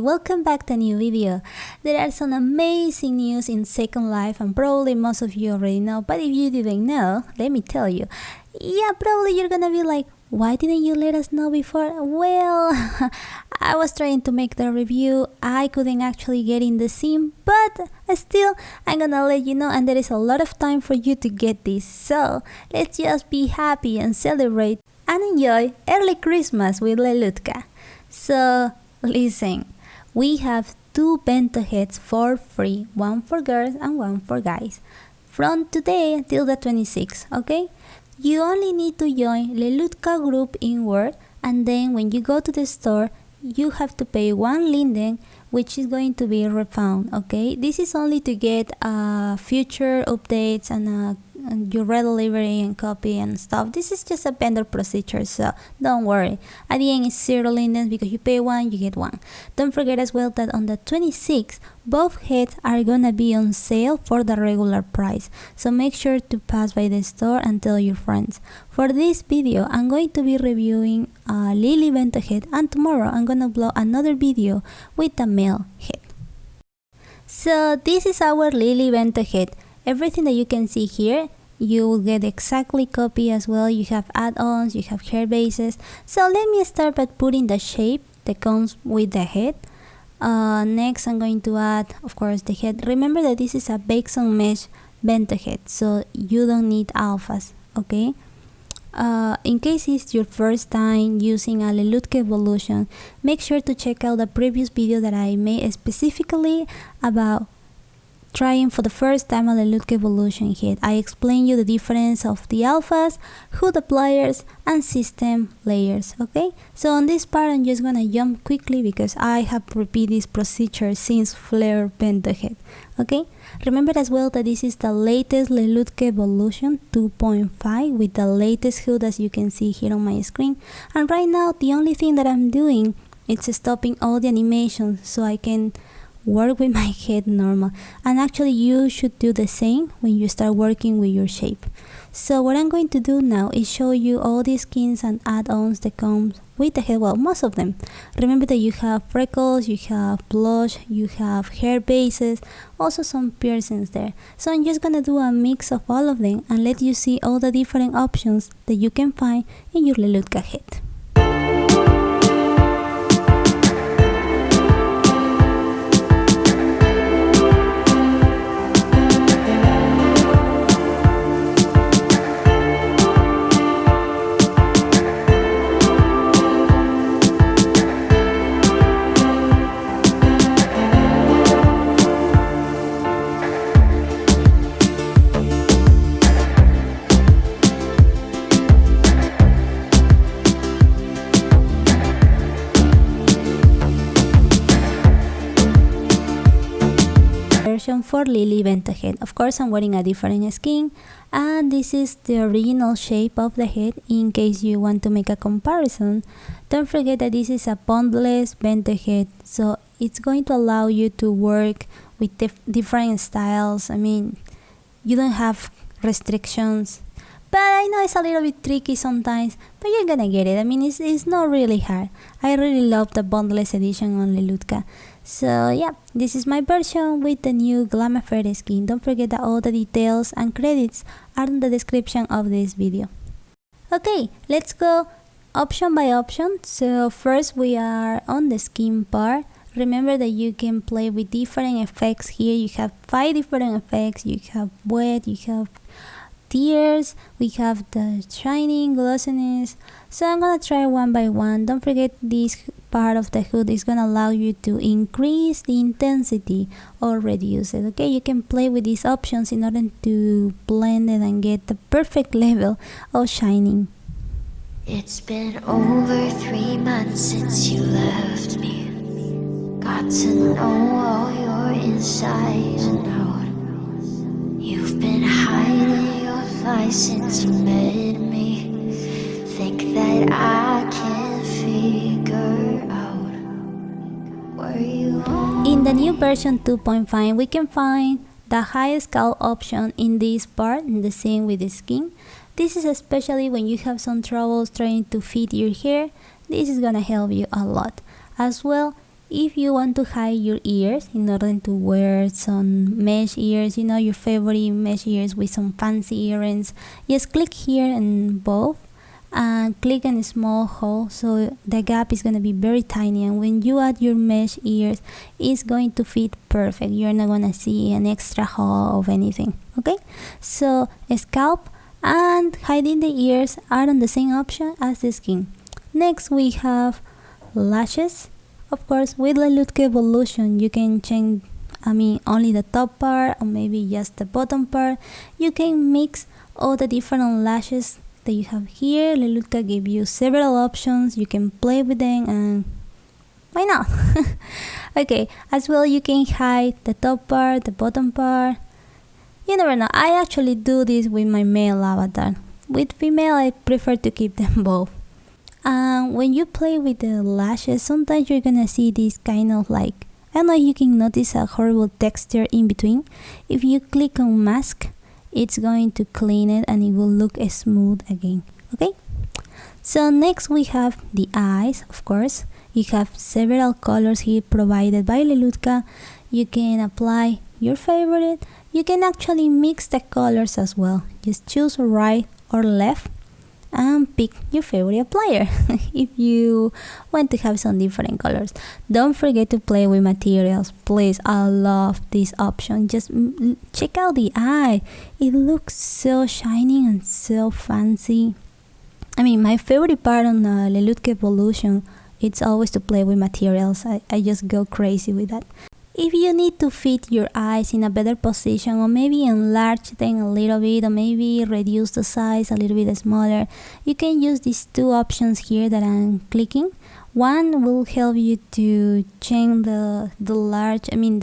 welcome back to a new video. There are some amazing news in Second Life and probably most of you already know, but if you didn't know, let me tell you. Yeah, probably you're gonna be like, why didn't you let us know before? Well, I was trying to make the review, I couldn't actually get in the scene, but still, I'm gonna let you know, and there is a lot of time for you to get this, so let's just be happy and celebrate and enjoy early Christmas with LELUTKA. So, listen, we have two bento heads for free, one for girls and one for guys, from today until the 26th, okay? You only need to join LELUTKA group in Word, and then when you go to the store, you have to pay 1 linden, which is going to be refund, okay? This is only to get future updates and your red delivery and copy and stuff. This is just a vendor procedure, so don't worry. At the end it's 0 lindens because you pay 1, you get 1. Don't forget as well that on the 26th, both heads are gonna be on sale for the regular price. So make sure to pass by the store and tell your friends. For this video, I'm going to be reviewing a Lilly bento head, and tomorrow I'm gonna upload another video with a male head. So this is our Lilly bento head. Everything that you can see here, you will get exactly copy as well. You have add-ons, you have Hairbases. So let me start by putting the shape that comes with the head. Next I'm going to add, of course, the head. Remember that this is a baked on mesh bento head, so you don't need alphas, okay? In case it's your first time using a LELUTKA Evolution, make sure to check out the previous video that I made specifically about trying for the first time a LELUTKA Evolution head. I explain you the difference of the alphas, HUD appliers, and system layers, okay? So on this part I'm just gonna jump quickly because I have repeated this procedure since Flare bento head, okay? Remember as well that this is the latest LELUTKA Evolution 2.5 with the latest HUD, as you can see here on my screen. And right now the only thing that I'm doing is stopping all the animations so I can work with my head normal, and actually you should do the same when you start working with your shape. So what I'm going to do now is show you all the skins and add-ons that come with the head, well, most of them. Remember that you have freckles, you have blush, you have hair bases, also some piercings there. So I'm just gonna do a mix of all of them and let you see all the different options that you can find in your LELUTKA head. For Lilly bento head. Of course I'm wearing a different skin, and this is the original shape of the head in case you want to make a comparison. Don't forget that this is a bondless bento head, so it's going to allow you to work with different styles. I mean, you don't have restrictions, but I know it's a little bit tricky sometimes, but you're gonna get it. I mean, it's not really hard. I really love the bondless edition on LELUTKA. So yeah, this is my version with the new Glam skin. Don't forget that all the details and credits are in the description of this video. Okay, let's go option by option. So first we are on the skin part. Remember that you can play with different effects here. You have 5 different effects. You have wet, you have tears, we have the shining, glossiness. So I'm gonna try one by one. Don't forget this part of the HUD is gonna allow you to increase the intensity or reduce it, okay? You can play with these options in order to blend it and get the perfect level of shining. It's been over 3 months since you left me. Got to know all your inside and out. You've been hiding your lies since you met me. Think that I can figure out where you are. In the new version 2.5, we can find the high scale option in this part, in the same with the skin. This is especially when you have some troubles trying to fit your hair. This is gonna help you a lot. As well, If you want to hide your ears in order to wear some mesh ears, your favorite mesh ears with some fancy earrings, just click here in both and click on a small hole, so the gap is going to be very tiny, and when you add your mesh ears, it's going to fit perfect. You're not going to see an extra hole of anything. Okay, so scalp and hiding the ears are on the same option as the skin. Next we have lashes. Of course, with LELUTKA Evolution you can change only the top part or maybe just the bottom part. You can mix all the different lashes that you have here. LELUTKA give you several options. You can play with them, and why not? Okay, as well you can hide the top part, the bottom part. You never know. I actually do this with my male avatar. With female I prefer to keep them both. And when you play with the lashes, sometimes you're gonna see this kind of I don't know if you can notice a horrible texture in between. If you click on mask, it's going to clean it and it will look smooth again. Okay, so next we have the eyes. Of course, you have several colors here provided by LELUTKA. You can apply your favorite. You can actually mix the colors as well. Just choose right or left and pick your favorite applier if you want to have some different colors. Don't forget to play with materials, please. I love this option. Just check out the eye. It looks so shiny and so fancy. My favorite part on LELUTKA Evolution, it's always to play with materials. I just go crazy with that. If you need to fit your eyes in a better position, or maybe enlarge them a little bit, or maybe reduce the size a little bit smaller, you can use these two options here that I'm clicking. One will help you to change the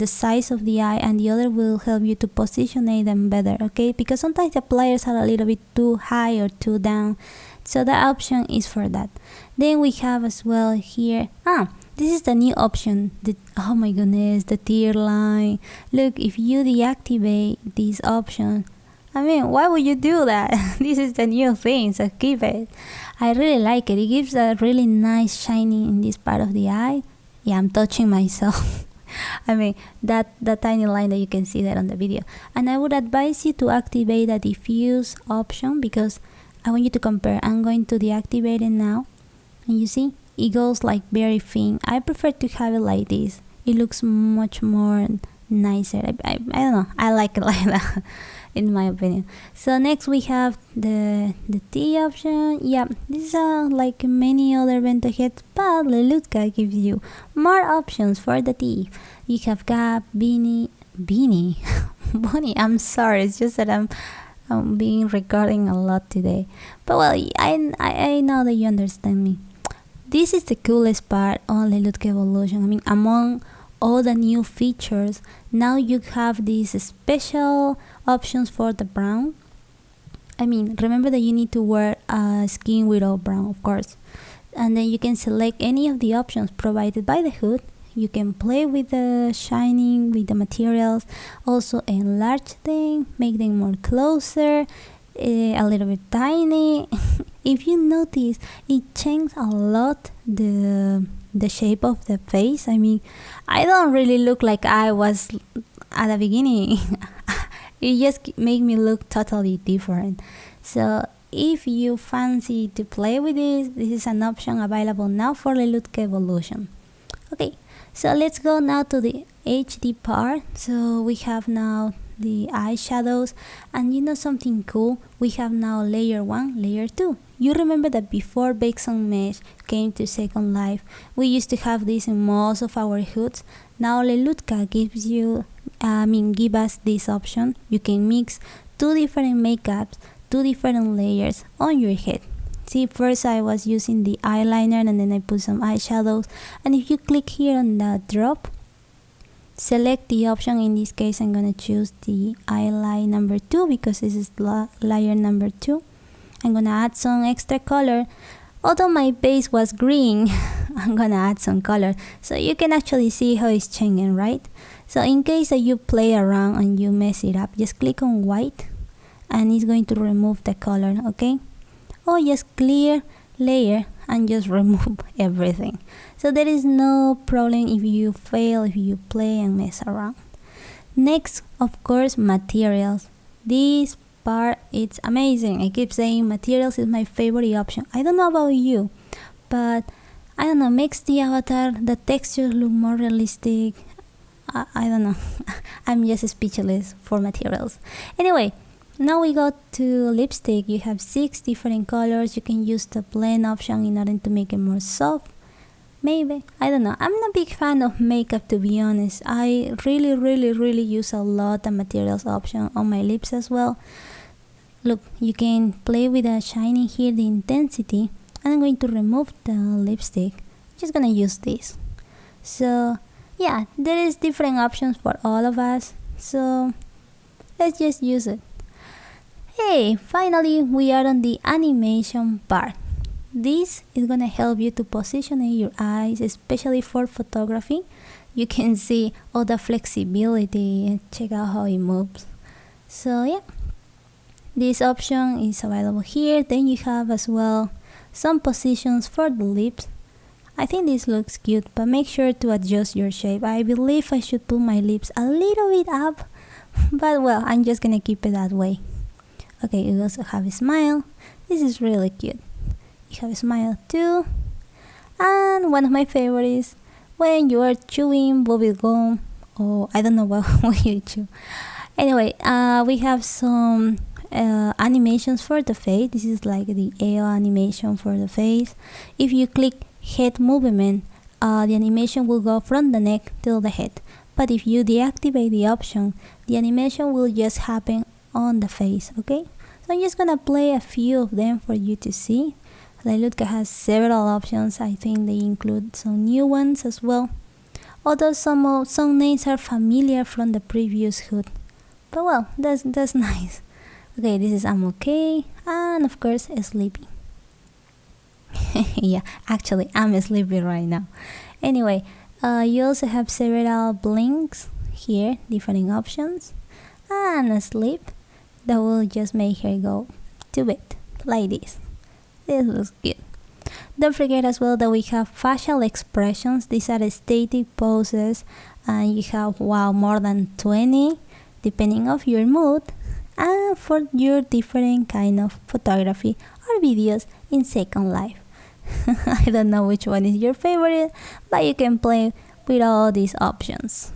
size of the eye, and the other will help you to position them better, okay? Because sometimes the pliers are a little bit too high or too down, so that option is for that. Then we have as well here, this is the new option. Oh my goodness, the tear line. Look, if you deactivate this option, why would you do that? This is the new thing, so keep it. I really like it. It gives a really nice shiny in this part of the eye. Yeah, I'm touching myself. that tiny line that you can see there on the video. And I would advise you to activate the diffuse option, because I want you to compare. I'm going to deactivate it now, and you see it goes very thin. I prefer to have it like this. It looks much more nicer. I don't know, I like it like that in my opinion. So next we have the T option. Yeah, this is like many other bento heads, but LELUTKA gives you more options for the T. You have gap, beanie bunny. I'm sorry, it's just that I'm being recording a lot today, but well, I know that you understand me. This is the coolest part on LELUTKA Evolution. Among all the new features, now you have these special options for the brown. Remember that you need to wear a skin without brown, of course. And then you can select any of the options provided by the hood. You can play with the shining, with the materials, also enlarge them, make them more closer, a little bit tiny. If you notice, it changed a lot the shape of the face. I don't really look like I was at the beginning. It just made me look totally different. So if you fancy to play with this is an option available now for LELUTKA Evolution. Okay, so let's go now to the HD part. So we have now the eyeshadows, and something cool, we have now layer 1, layer 2. You remember that before Bakes on Mesh came to Second Life, we used to have this in most of our hoods. Now LELUTKA give us this option. You can mix two different makeups, two different layers on your head. See, first I was using the eyeliner, and then I put some eyeshadows, and if you click here on the drop, select the option. In this case I'm gonna choose the eyeliner number 2, because this is layer number 2. I'm gonna add some extra color. Although my base was green, I'm gonna add some color so you can actually see how it's changing, right? So in case that you play around and you mess it up, just click on white and it's going to remove the color, okay? Or just clear layer and just remove everything. So there is no problem if you fail, if you play and mess around. Next, of course, materials. This part, it's amazing. I keep saying materials is my favorite option. I don't know about you, but I don't know, makes the avatar, the textures look more realistic. I don't know. I'm just speechless for materials. Anyway, now we go to lipstick. You have 6 different colors. You can use the blend option in order to make it more soft. Maybe. I don't know. I'm not a big fan of makeup, to be honest. I really use a lot of materials option on my lips as well. Look, you can play with the shining here, the intensity. And I'm going to remove the lipstick. I'm just gonna use this. So yeah, there is different options for all of us. So let's just use it. Hey, finally we are on the animation part. This is gonna help you to position your eyes, especially for photography. You can see all the flexibility and check out how it moves. So yeah, this option is available here. Then you have as well some positions for the lips. I think this looks cute, but make sure to adjust your shape. I believe I should put my lips a little bit up, but well, I'm just gonna keep it that way. Okay, you also have a smile. This is really cute. You have a smile too. And one of my favorites, when you are chewing bubble gum, or I don't know what you chew. Anyway, we have some animations for the face. This is like the AO animation for the face. If you click head movement, the animation will go from the neck till the head. But if you deactivate the option, the animation will just happen on the face, okay? So I'm just gonna play a few of them for you to see. LELUTKA has several options. I think they include some new ones as well. Although some names are familiar from the previous hood. But well, that's nice. Okay, this is I'm okay, and of course sleepy. Yeah, actually I'm sleepy right now. Anyway, you also have several blinks here, different options, and a sleep that will just make her go to bed like this. This looks good. Don't forget as well that we have facial expressions. These are static poses, and you have more than 20 depending of your mood and for your different kind of photography or videos in Second Life. I don't know which one is your favorite, but you can play with all these options.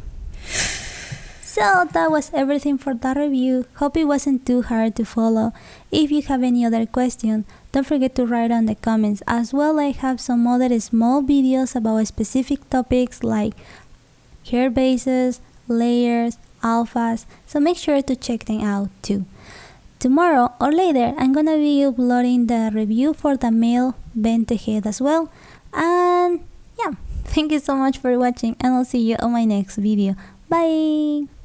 So that was everything for that review. Hope it wasn't too hard to follow. If you have any other question, don't forget to write on the comments. As well, I have some other small videos about specific topics like hair bases, layers, alphas, so make sure to check them out too. Tomorrow or later, I'm gonna be uploading the review for the male bento head as well. And yeah, thank you so much for watching, and I'll see you on my next video. Bye!